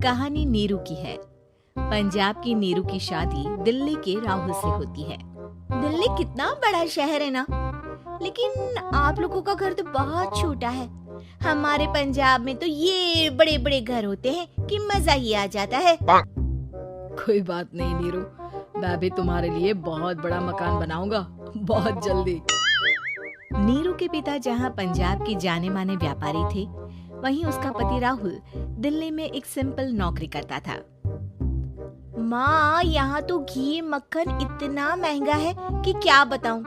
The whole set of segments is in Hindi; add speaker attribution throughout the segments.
Speaker 1: कहानी नीरू की है। पंजाब की नीरू की शादी दिल्ली के राहुल से होती है। दिल्ली कितना बड़ा शहर है ना, लेकिन आप लोगों का घर तो बहुत छोटा है। हमारे पंजाब में तो ये बड़े बड़े घर होते हैं कि मजा ही आ जाता है।
Speaker 2: कोई बात नहीं नीरू, मैं भी तुम्हारे लिए बहुत बड़ा मकान बनाऊंगा बहुत जल्दी।
Speaker 1: नीरू के पिता जहाँ पंजाब के जाने माने व्यापारी थे, वहीं उसका पति राहुल दिल्ली में एक सिंपल नौकरी करता था। माँ, यहाँ तो घी मक्खन इतना महंगा है कि क्या बताऊं।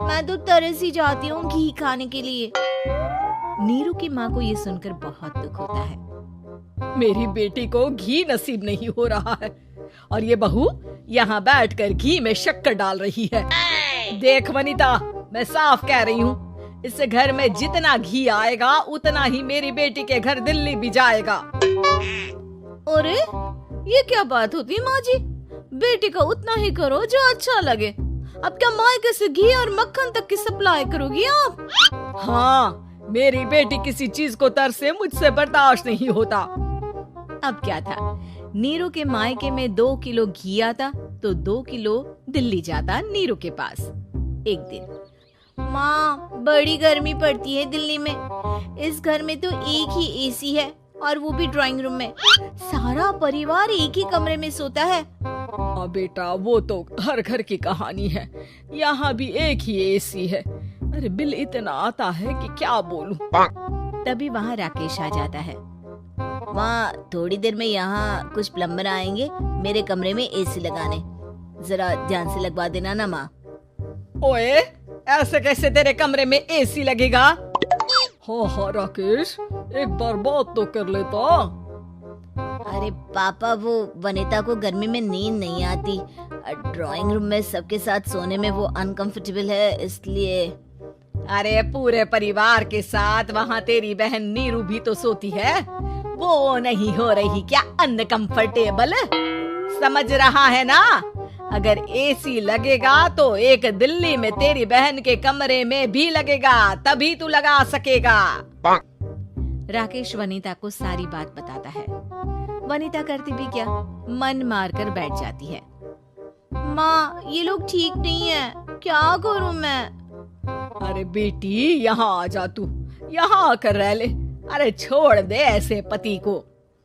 Speaker 1: मैं तो तरस ही जाती हूँ घी खाने के लिए। नीरू की माँ को ये सुनकर बहुत दुख होता है।
Speaker 2: मेरी बेटी को घी नसीब नहीं हो रहा है और ये बहू यहाँ बैठकर घी में शक्कर डाल रही है। देख वनिता, मैं साफ कह रही हूँ, इस घर में जितना घी आएगा उतना ही मेरी बेटी के घर दिल्ली भी जाएगा।
Speaker 1: अरे ये क्या बात होती है माँ जी? बेटी का उतना ही करो जो अच्छा लगे। अब क्या मायके से घी और मक्खन तक की सप्लाई करोगी आप?
Speaker 2: हाँ, मेरी बेटी किसी चीज को तरसे मुझसे बर्दाश्त नहीं होता।
Speaker 1: अब क्या था, नीरू के मायके में 2 किलो घी आता तो 2 किलो दिल्ली जाता नीरू के पास। एक दिन, माँ बड़ी गर्मी पड़ती है दिल्ली में। इस घर में तो एक ही एसी है और वो भी ड्राइंग रूम में। सारा परिवार एक ही कमरे में सोता है।
Speaker 2: बेटा, वो तो हर घर की कहानी है। यहाँ भी एक ही एसी है। अरे बिल इतना आता है कि क्या बोलूं।
Speaker 1: तभी वहाँ राकेश आ जाता है। माँ, थोड़ी देर में यहाँ कुछ प्लम्बर आएंगे मेरे कमरे में एसी लगाने। जरा ध्यान से लगवा देना ना माँ।
Speaker 2: ओए, ऐसे कैसे तेरे कमरे में एसी लगेगा? हाँ राकेश, एक बार बात तो कर लेता।
Speaker 1: अरे पापा, वो वनिता को गर्मी में नींद नहीं आती। ड्राइंग रूम में सबके साथ सोने में वो अनकंफर्टेबल है, इसलिए।
Speaker 2: अरे पूरे परिवार के साथ वहाँ तेरी बहन नीरू भी तो सोती है। वो नहीं हो रही क्या अनकंफर्टेबल? समझ रहा है ना? अगर एसी लगेगा तो एक दिल्ली में तेरी बहन के कमरे में भी लगेगा, तभी तू लगा सकेगा।
Speaker 1: राकेश वनिता को सारी बात बताता है। वनिता करती भी क्या, मन मारकर बैठ जाती है। माँ, ये लोग ठीक नहीं है, क्या करूँ मैं?
Speaker 2: अरे बेटी, यहाँ आ जा, तू यहाँ आकर रह ले। अरे छोड़ दे ऐसे पति को।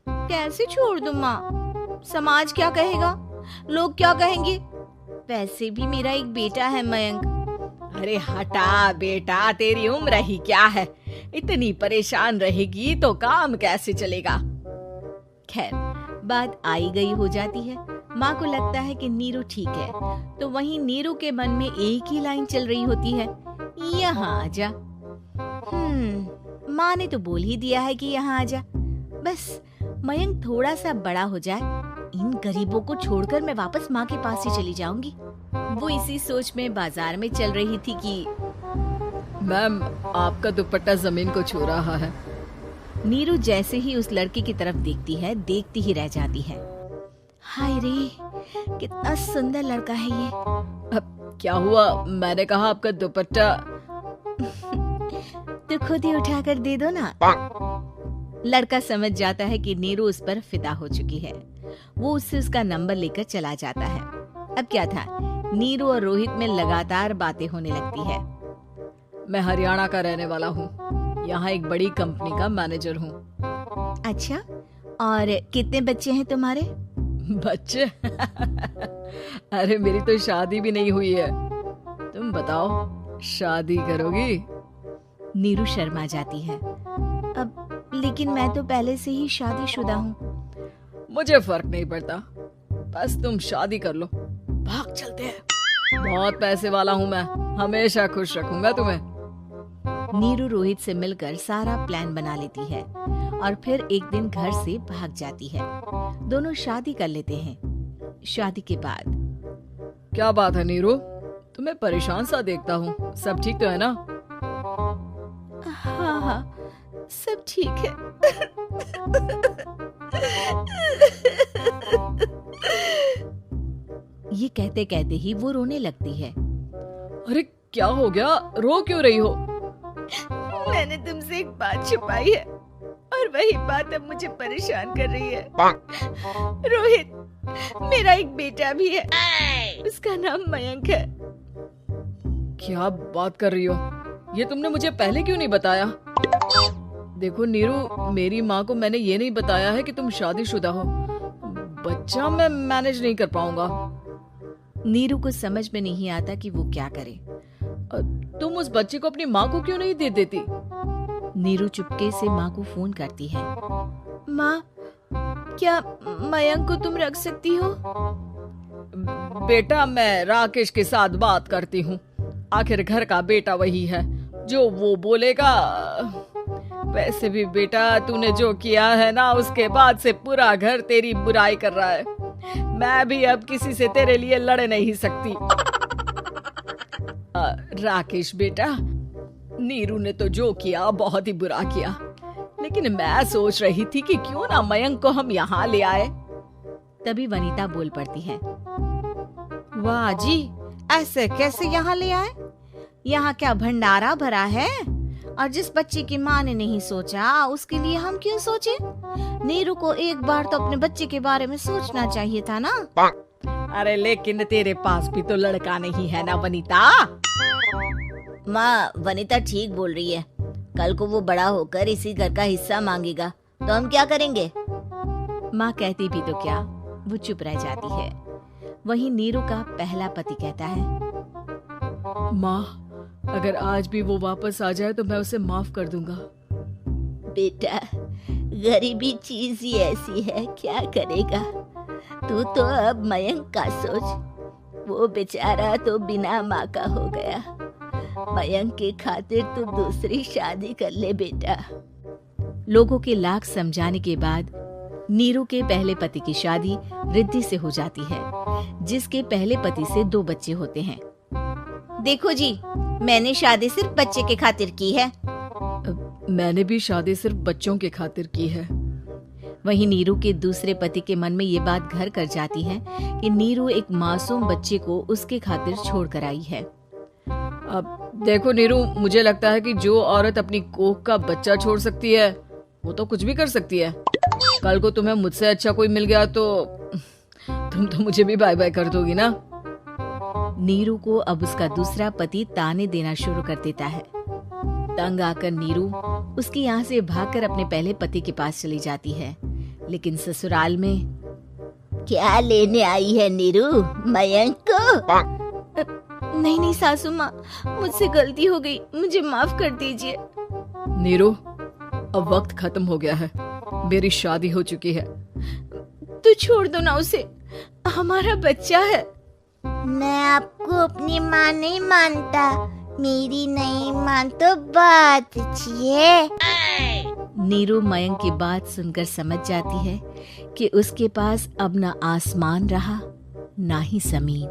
Speaker 1: कैसे छोड़ दूँ माँ? समाज क्या कहेगा, लोग क्या कहेंगे? वैसे भी मेरा एक बेटा है मयंक।
Speaker 2: अरे हटा बेटा, तेरी उम्र ही क्या है, इतनी परेशान रहेगी तो काम कैसे चलेगा।
Speaker 1: खैर, बात आई गई हो जाती है। माँ को लगता है कि नीरू ठीक है, तो वहीं नीरू के मन में एक ही लाइन चल रही होती है, यहाँ आजा। माँ ने तो बोल ही दिया है कि यहाँ आजा। बस मयंक थोड़ा सा बड़ा हो जाए, इन गरीबों को छोड़कर मैं वापस माँ के पास ही चली जाऊंगी। वो इसी सोच में बाजार में चल रही थी कि
Speaker 2: मैम, आपका दुपट्टा जमीन को छू रहा है।
Speaker 1: नीरू जैसे ही उस लड़की की तरफ देखती है, देखती ही रह जाती है। हाय रे, कितना सुंदर लड़का है ये।
Speaker 2: अब क्या हुआ? मैंने कहा आपका दुपट्टा।
Speaker 1: तो खुद ही उठाकर दे दो ना। लड़का समझ जाता है कि नीरू उस पर फिदा हो चुकी है। वो उससे उसका नंबर लेकर चला जाता है। अब क्या था, नीरू और रोहित में लगातार बातें होने लगती है।
Speaker 2: मैं हरियाणा का रहने वाला हूँ, यहाँ एक बड़ी कंपनी का मैनेजर हूँ।
Speaker 1: अच्छा, और कितने बच्चे हैं तुम्हारे?
Speaker 2: बच्चे? अरे मेरी तो शादी भी नहीं हुई है। तुम बताओ, शादी करोगी?
Speaker 1: नीरू शर्मा जाती है। अब लेकिन मैं तो पहले से ही शादीशुदा हूँ।
Speaker 2: मुझे फर्क नहीं पड़ता, बस तुम शादी कर लो, भाग चलते हैं। बहुत पैसे वाला हूँ मैं, हमेशा खुश रखूंगा तुम्हें।
Speaker 1: नीरू रोहित से मिलकर सारा प्लान बना लेती है और फिर एक दिन घर से भाग जाती है। दोनों शादी कर लेते हैं। शादी के बाद,
Speaker 2: क्या बात है नीरू, तुम्हें परेशान सा देखता हूँ, सब ठीक तो है ना?
Speaker 1: हाँ हाँ, सब ठीक है। ये कहते कहते ही वो रोने लगती है।
Speaker 2: अरे क्या हो गया, रो क्यों रही हो?
Speaker 1: मैंने तुमसे एक बात छुपाई है और वही बात अब मुझे परेशान कर रही है। रोहित, मेरा एक बेटा भी है, उसका नाम मयंक है।
Speaker 2: क्या बात कर रही हो? ये तुमने मुझे पहले क्यों नहीं बताया? देखो नीरू, मेरी माँ को मैंने ये नहीं बताया है कि तुम शादीशुदा हो। बच्चा मैं मैनेज नहीं कर पाऊंगा।
Speaker 1: नीरू को समझ में नहीं आता कि वो क्या करे।
Speaker 2: तुम उस बच्चे को अपनी माँ को क्यों नहीं दे देती?
Speaker 1: नीरू चुपके से माँ को फोन करती है। माँ, क्या मयंक को तुम रख सकती हो?
Speaker 2: बेटा, मैं राकेश के साथ बात करती हूँ। आखिर घर का बेटा वही है, जो वो बोलेगा। वैसे भी बेटा, तूने जो किया है ना, उसके बाद से पूरा घर तेरी बुराई कर रहा है। मैं भी अब किसी से तेरे लिए लड़ नहीं सकती। राकेश बेटा, नीरू ने तो जो किया बहुत ही बुरा किया, लेकिन मैं सोच रही थी कि क्यों ना मयंक को हम यहाँ ले आए।
Speaker 1: तभी वनीता बोल पड़ती है।
Speaker 2: वाह जी,
Speaker 1: ऐसे कैसे यहाँ ले आए? यहाँ क्या भंडारा भरा है? और जिस बच्चे की माँ ने नहीं सोचा, उसके लिए हम क्यों सोचे? नीरू को एक बार तो अपने बच्चे के बारे में सोचना चाहिए था ना।
Speaker 2: अरे लेकिन तेरे पास भी तो लड़का नहीं है ना वनीता।
Speaker 1: माँ, वनीता ठीक बोल रही है। कल को वो बड़ा होकर इसी घर का हिस्सा मांगेगा तो हम क्या करेंगे? माँ कहती भी तो क्या, वो चुप रह जाती है। वहीं नीरू का पहला पति कहता है,
Speaker 2: माँ, अगर आज भी वो वापस आ जाए तो मैं उसे माफ कर दूंगा।
Speaker 1: बेटा, गरीबी चीज ही ऐसी है, क्या करेगा? तू तो अब मयंक का सोच। वो बेचारा तो बिना माँ का हो गया। मयंक की खातिर तू दूसरी शादी कर ले बेटा। लोगों के लाख समझाने के बाद नीरू के पहले पति की शादी रिद्धि से हो जाती है, जिसके पहले पति से 2 बच्चे होते हैं। देखो जी, मैंने शादी सिर्फ बच्चे के खातिर की है।
Speaker 2: मैंने भी शादी सिर्फ बच्चों के खातिर की है।
Speaker 1: वहीं नीरू के दूसरे पति के मन में ये बात घर कर जाती है कि नीरू एक मासूम बच्चे को उसके खातिर छोड़ कर आई है।
Speaker 2: अब देखो नीरू, मुझे लगता है कि जो औरत अपनी कोख का बच्चा छोड़ सकती है, वो तो कुछ भी कर सकती है। कल को तुम्हें मुझसे अच्छा कोई मिल गया तो तुम तो मुझे भी बाय बाय कर दोगी ना।
Speaker 1: नीरू को अब उसका दूसरा पति ताने देना शुरू कर देता है। तंग आकर नीरू उसके यहाँ से भागकर अपने पहले पति के पास चली जाती है। लेकिन ससुराल में क्या लेने आई है नीरू, मयंक को? नहीं सासू माँ, मुझसे गलती हो गई, मुझे माफ कर दीजिए।
Speaker 2: नीरू, अब वक्त खत्म हो गया है, मेरी शादी हो चुकी है।
Speaker 1: तो छोड़ दो ना उसे, हमारा बच्चा है। मैं आपको अपनी माँ नहीं मानता, मेरी नहीं मान तो बात अच्छी है। नीरू मयंक की बात सुनकर समझ जाती है कि उसके पास अब न आसमान रहा, ना ही जमीन।